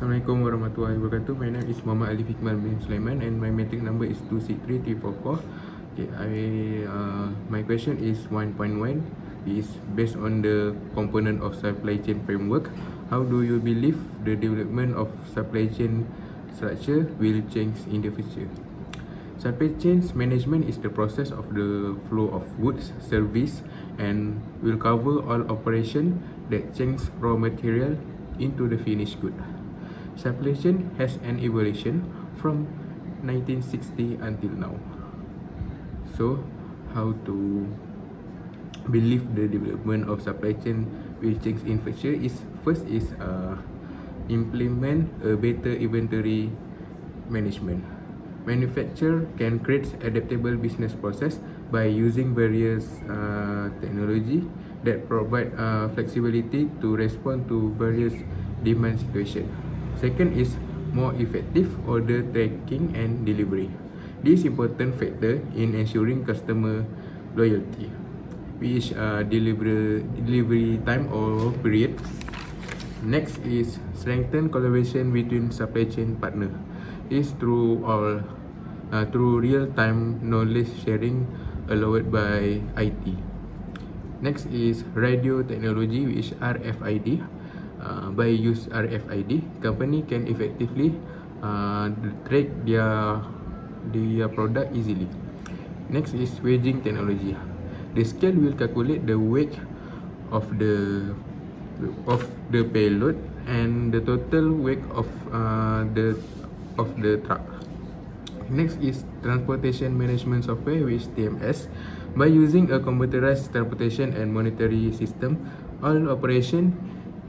Assalamualaikum warahmatullahi wabarakatuh. My name is Muhammad Ali Fikmal bin Sulaiman and my meeting number is 263344. Okay, my question is 1.1 is based on the component of supply chain framework. How do you believe the development of supply chain structure will change in the future? Supply chain management is the process of the flow of goods, service, and will cover all operation that change raw material into the finished good. Supply chain has an evolution from 1960 until now. So, how to believe the development of supply chain will change in future is first is implement a better inventory management. Manufacturer can create adaptable business process by using various technology that provide flexibility to respond to various demand situation. Second is more effective order tracking and delivery. This important factor in ensuring customer loyalty, which delivery time or period. Next is strengthen collaboration between supply chain partner. Is through real-time knowledge sharing allowed by IT. Next is radio technology, which RFID. By use RFID, company can effectively track their product easily. Next is weighing technology. The scale will calculate the weight of the payload and the total weight of the truck. Next is transportation management software, which TMS. By using a computerized transportation and monetary system, all operation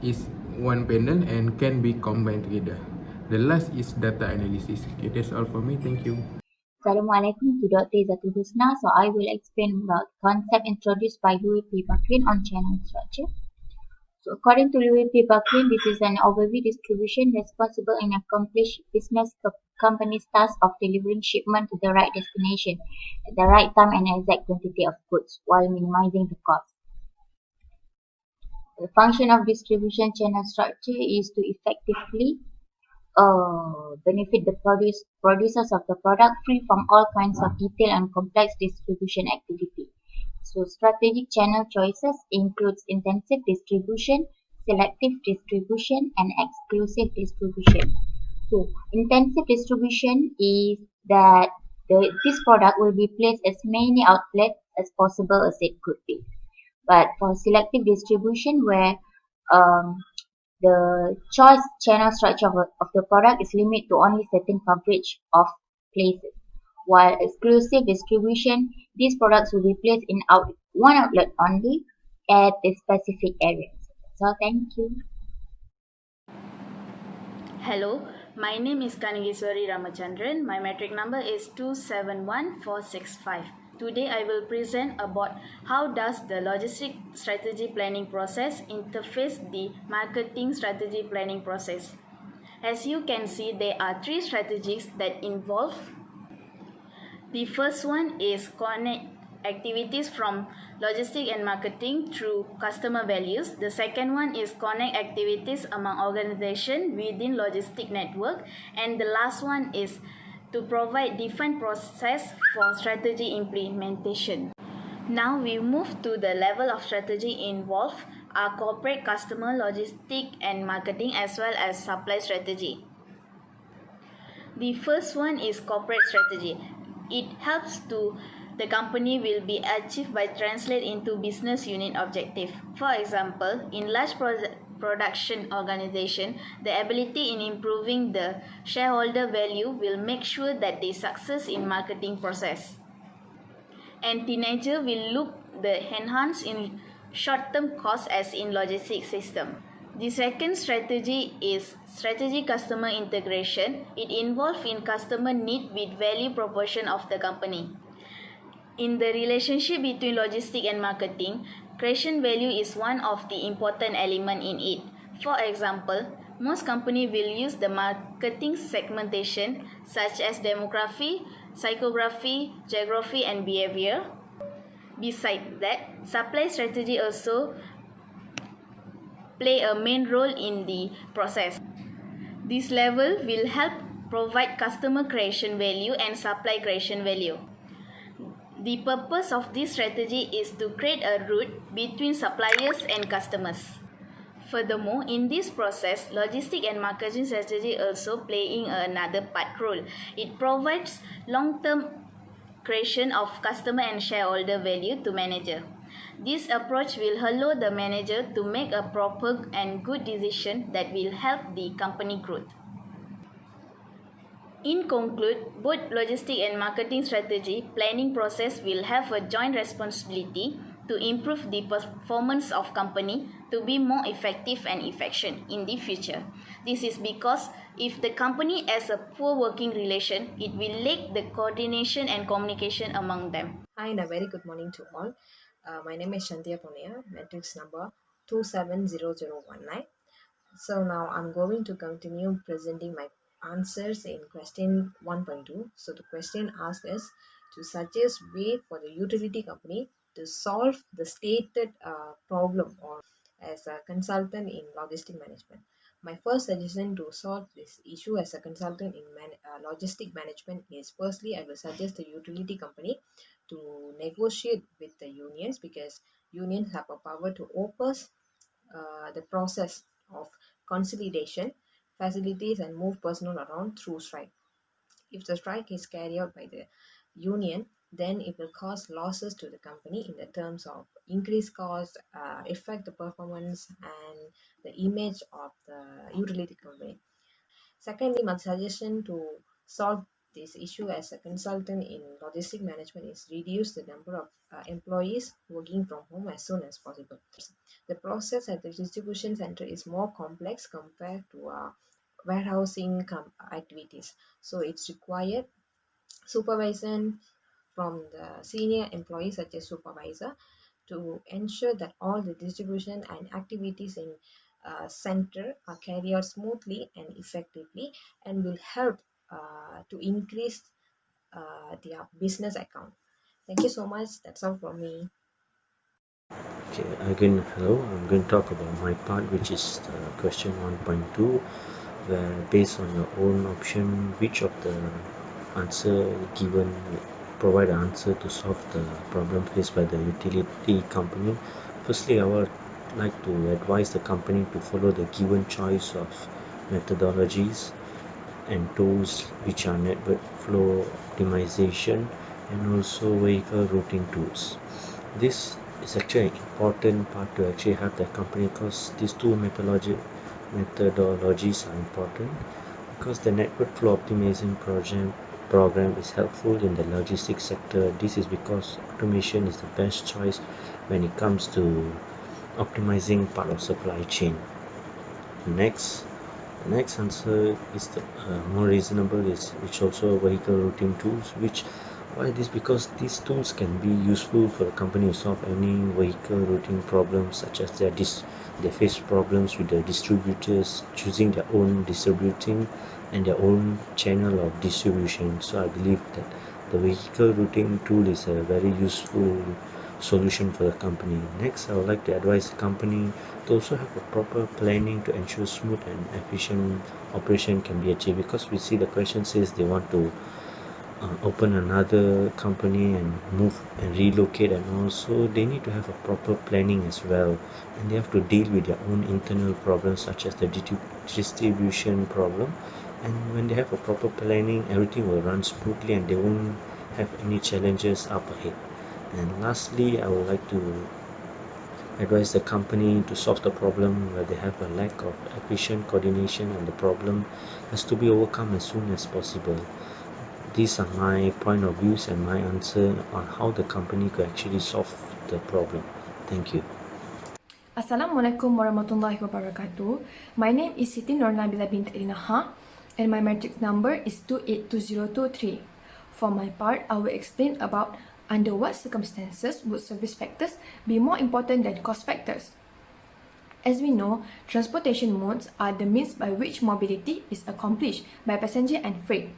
is one panel and can be combined together. The last is data analysis. Okay, that's all for me. Thank you. Assalamualaikum to Dr. Izzati Husna. So I will explain about the concept introduced by Louis P. Bucklin on channel structure. So according to Louis P. Bucklin, this is an overview distribution responsible in accomplish business company's task of delivering shipment to the right destination at the right time and exact quantity of goods while minimizing the cost. The function of distribution channel structure is to effectively benefit the producers of the product free from all kinds of detailed and complex distribution activity. So strategic channel choices includes intensive distribution, selective distribution, and exclusive distribution. So intensive distribution is that this product will be placed as many outlets as possible as it could be. But for selective distribution, where the choice channel structure of the product is limited to only certain coverage of places. While exclusive distribution, these products will be placed in one outlet only at a specific area. So thank you. Hello, my name is Kanigeswari Ramachandran. My metric number is 271465. Today I will present about how does the logistic strategy planning process interface the marketing strategy planning process. As you can see, there are three strategies that involve. The first one is connect activities from logistic and marketing through customer values. The second one is connect activities among organizations within logistic network. And the last one is to provide defined process for strategy implementation. Now we move to the level of strategy involved are corporate, customer, logistic and marketing, as well as supply strategy. The first one is corporate strategy. It helps to the company will be achieved by translate into business unit objective. For example, in large production organization, the ability in improving the shareholder value will make sure that they success in marketing process. And teenager will look the enhance in short-term cost as in logistics system. The second strategy is strategic customer integration. It involves in customer need with value proportion of the company. In the relationship between logistic and marketing, creation value is one of the important element in it. For example, most companies will use the marketing segmentation such as demography, psychography, geography, and behavior. Besides that, supply strategy also play a main role in the process. This level will help provide customer creation value and supply creation value. The purpose of this strategy is to create a route between suppliers and customers. Furthermore, in this process, logistic and marketing strategy also playing another part role. It provides long-term creation of customer and shareholder value to manager. This approach will allow the manager to make a proper and good decision that will help the company growth. In conclude, both logistic and marketing strategy planning process will have a joint responsibility to improve the performance of company to be more effective and efficient in the future. This is because if the company has a poor working relation, it will lack the coordination and communication among them. Hi and a very good morning to all. My name is Shantia Ponia, matrix number 270019. So now I'm going to continue presenting my answers in question 1.2. So the question asks us to suggest way for the utility company to solve the stated problem or as a consultant in logistic management. My first suggestion to solve this issue as a consultant in logistic management is firstly, I will suggest the utility company to negotiate with the unions because unions have a power to oppose the process of consolidation, facilities, and move personnel around through strike. If the strike is carried out by the union, then it will cause losses to the company in the terms of increased cost, affect the performance and the image of the utility company. Secondly, my suggestion to solve this issue as a consultant in logistic management is reduce the number of employees working from home as soon as possible. The process at the distribution center is more complex compared to warehousing activities. So it's required supervision from the senior employees such as supervisor to ensure that all the distribution and activities in center are carried out smoothly and effectively and will help to increase their business account. Thank you so much. That's all from me. Okay, again, hello. I'm going to talk about my part, which is question 1.2, where based on your own option, which of the answer given will provide an answer to solve the problem faced by the utility company. Firstly, I would like to advise the company to follow the given choice of methodologies and tools which are network flow optimization and also vehicle routing tools. This is actually an important part to actually have the company because these two methodologies are important because the network flow optimization program is helpful in the logistics sector. This is because automation is the best choice when it comes to optimizing part of supply chain. Next, the next answer is the more reasonable is which also vehicle routing tools. Which why this? Because these tools can be useful for a company to solve any vehicle routing problems, such as they face problems with the distributors choosing their own distributing and their own channel of distribution. So I believe that the vehicle routing tool is a very useful solution for the company. Next, I would like to advise the company to also have a proper planning to ensure smooth and efficient operation can be achieved, because we see the question says they want to open another company and move and relocate, and also they need to have a proper planning as well, and they have to deal with their own internal problems such as the distribution problem. And when they have a proper planning, everything will run smoothly and they won't have any challenges up ahead. And lastly, I would like to advise the company to solve the problem where they have a lack of efficient coordination, and the problem has to be overcome as soon as possible. These are my point of views and my answer on how the company could actually solve the problem. Thank you. Assalamualaikum warahmatullahi wabarakatuh. My name is Siti Nur Nabila bint Elinaha and my matrix number is 282023. For my part, I will explain about under what circumstances would service factors be more important than cost factors. As we know, transportation modes are the means by which mobility is accomplished by passenger and freight.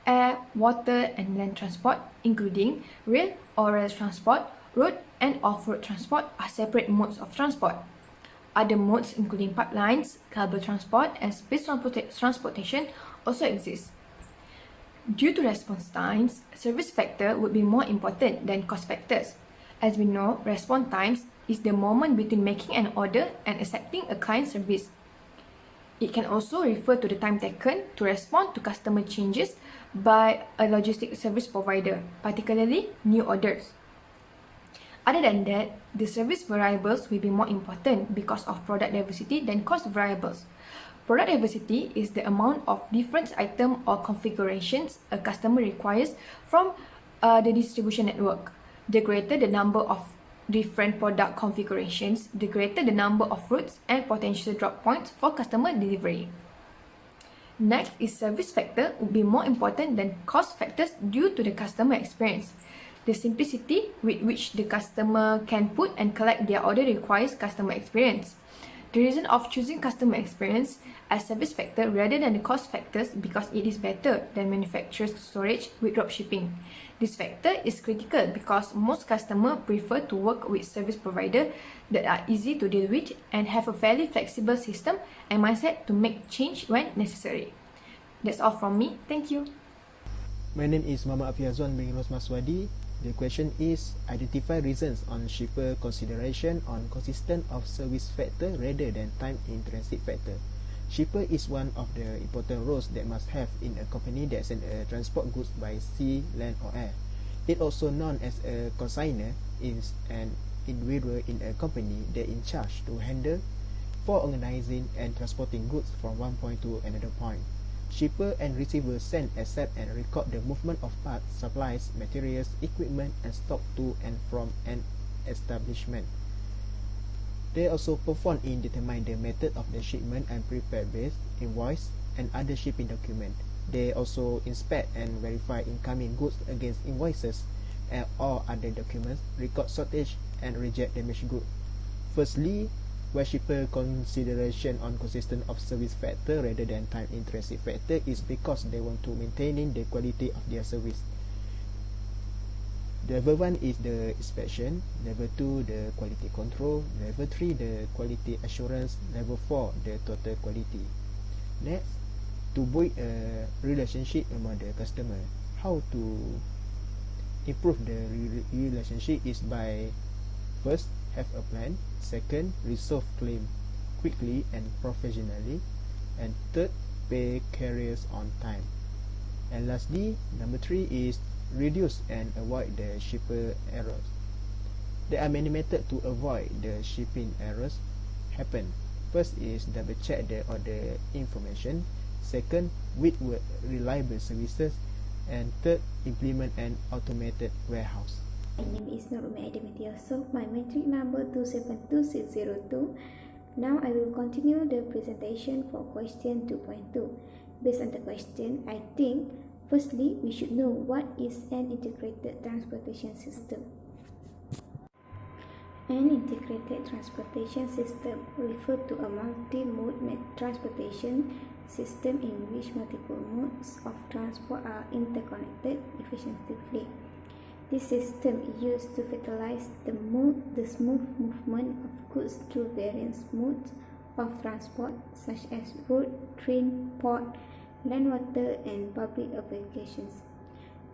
Air, water and land transport, including rail or rail transport, road and off-road transport are separate modes of transport. Other modes including pipelines, cable transport and space transportation also exist. Due to response times, service factor would be more important than cost factors. As we know, response times is the moment between making an order and accepting a client service. It can also refer to the time taken to respond to customer changes by a logistics service provider, particularly new orders. Other than that, the service variables will be more important because of product diversity than cost variables. Product diversity is the amount of different items or configurations a customer requires from the distribution network. The greater the number of different product configurations, the greater the number of routes and potential drop points for customer delivery. Next is service factor will be more important than cost factors due to the customer experience. The simplicity with which the customer can put and collect their order requires customer experience. The reason of choosing customer experience as service factor rather than the cost factors because it is better than manufacturer's storage with dropshipping. This factor is critical because most customers prefer to work with service providers that are easy to deal with and have a fairly flexible system and mindset to make change when necessary. That's all from me. Thank you. My name is Muhammad Afiazwan bin Ros Maswadi. The question is, identify reasons on shipper consideration on consistent of service factor rather than time in transit factor. Shipper is one of the important roles that must have in a company that send transport goods by sea, land or air. It also known as a consignor is an individual in a company that in charge to handle for organizing and transporting goods from one point to another point. Shipper and receiver send, accept and record the movement of parts, supplies, materials, equipment and stock to and from an establishment. They also perform in determine the method of the shipment and prepare bills, invoice and other shipping document. They also inspect and verify incoming goods against invoices and or other documents, record shortage and reject damaged goods. Firstly, where shipper consideration on consistent of service factor rather than time in transit factor is because they want to maintaining the quality of their service. Level 1 is the inspection, level 2 the quality control, level 3 the quality assurance, level 4 the total quality. Next, to build a relationship among the customer. How to improve the relationship is by first, have a plan. Second, resolve claim quickly and professionally. And third, pay carriers on time. And lastly, number 3 is reduce and avoid the shipper errors. There are many methods to avoid the shipping errors happen. First is double check the order information. Second, with reliable services. And third, implement an automated warehouse. My name is Nurumi Ademitioso. My metric number 272602. Now I will continue the presentation for question 2.2. Based on the question, I think firstly we should know what is an integrated transportation system. An integrated transportation system refers to a multi-mode transportation system in which multiple modes of transport are interconnected efficiently. This system is used to facilitate the smooth movement of goods through various modes of transport such as road, train, port, land, water, and public applications.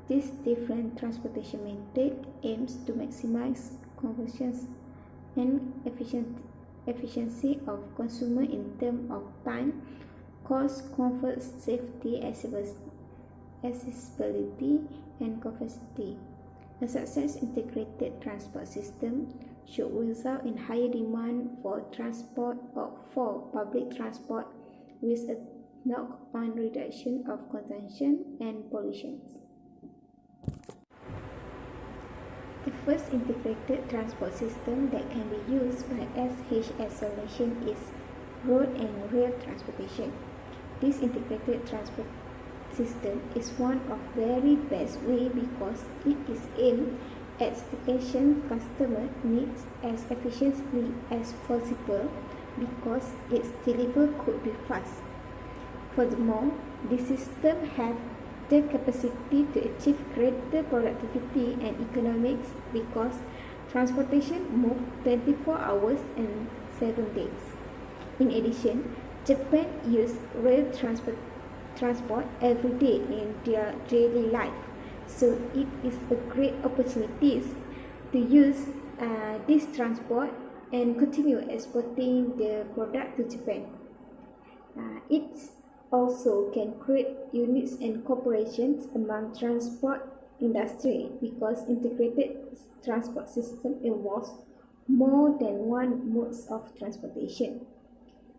This different transportation method aims to maximize conversions and efficiency of consumer in terms of time, cost, comfort, safety, accessibility, and capacity. A success integrated transport system should result in higher demand for transport or for public transport with a knock-on reduction of consumption and pollution. The first integrated transport system that can be used by SHS solution is road and rail transportation. This integrated transport system is one of very best way because it is aimed at satisfying customer needs as efficiently as possible because its delivery could be fast. Furthermore, the system have the capacity to achieve greater productivity and economics because transportation moves 24 hours and 7 days. In addition, Japan uses rail transport every day in their daily life, so it is a great opportunity to use this transport and continue exporting the product to Japan. It also can create units and corporations among transport industry because integrated transport system involves more than one modes of transportation.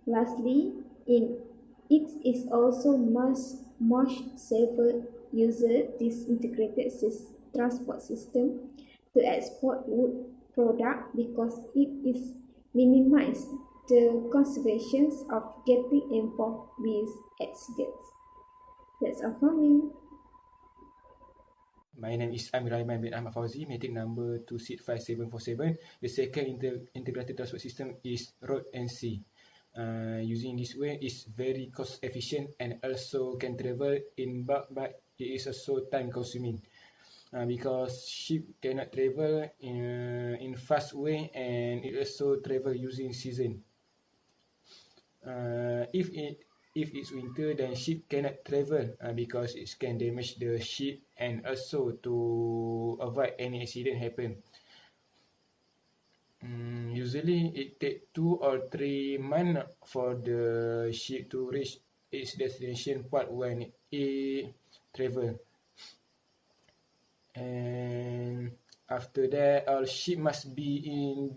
Lastly, it is also much safer user this integrated transport system to export wood product because it is minimize the consequences of getting involved with accidents. That's all for me. My name is Amir Rahman bin Ahmad Fauzi, metric number 2654747. The second integrated transport system is road and sea. Using this way is very cost efficient and also can travel in bulk, but it is also time consuming because ship cannot travel in fast way and it also travel using season. If it's winter, then ship cannot travel because it can damage the ship and also to avoid any accident happen. Usually it take 2 or 3 months for the ship to reach its destination port when it travel. And after that, all ship must be in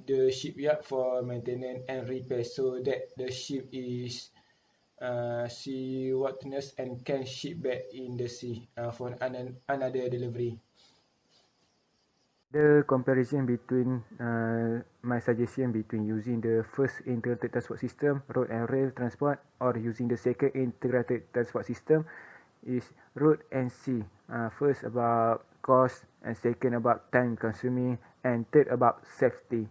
the shipyard for maintenance and repair so that the ship is seaworthiness and can ship back in the sea for another delivery. The comparison between my suggestion between using the first integrated transport system, road and rail transport, or using the second integrated transport system is road and sea. First about cost, and second about time consuming, and third about safety.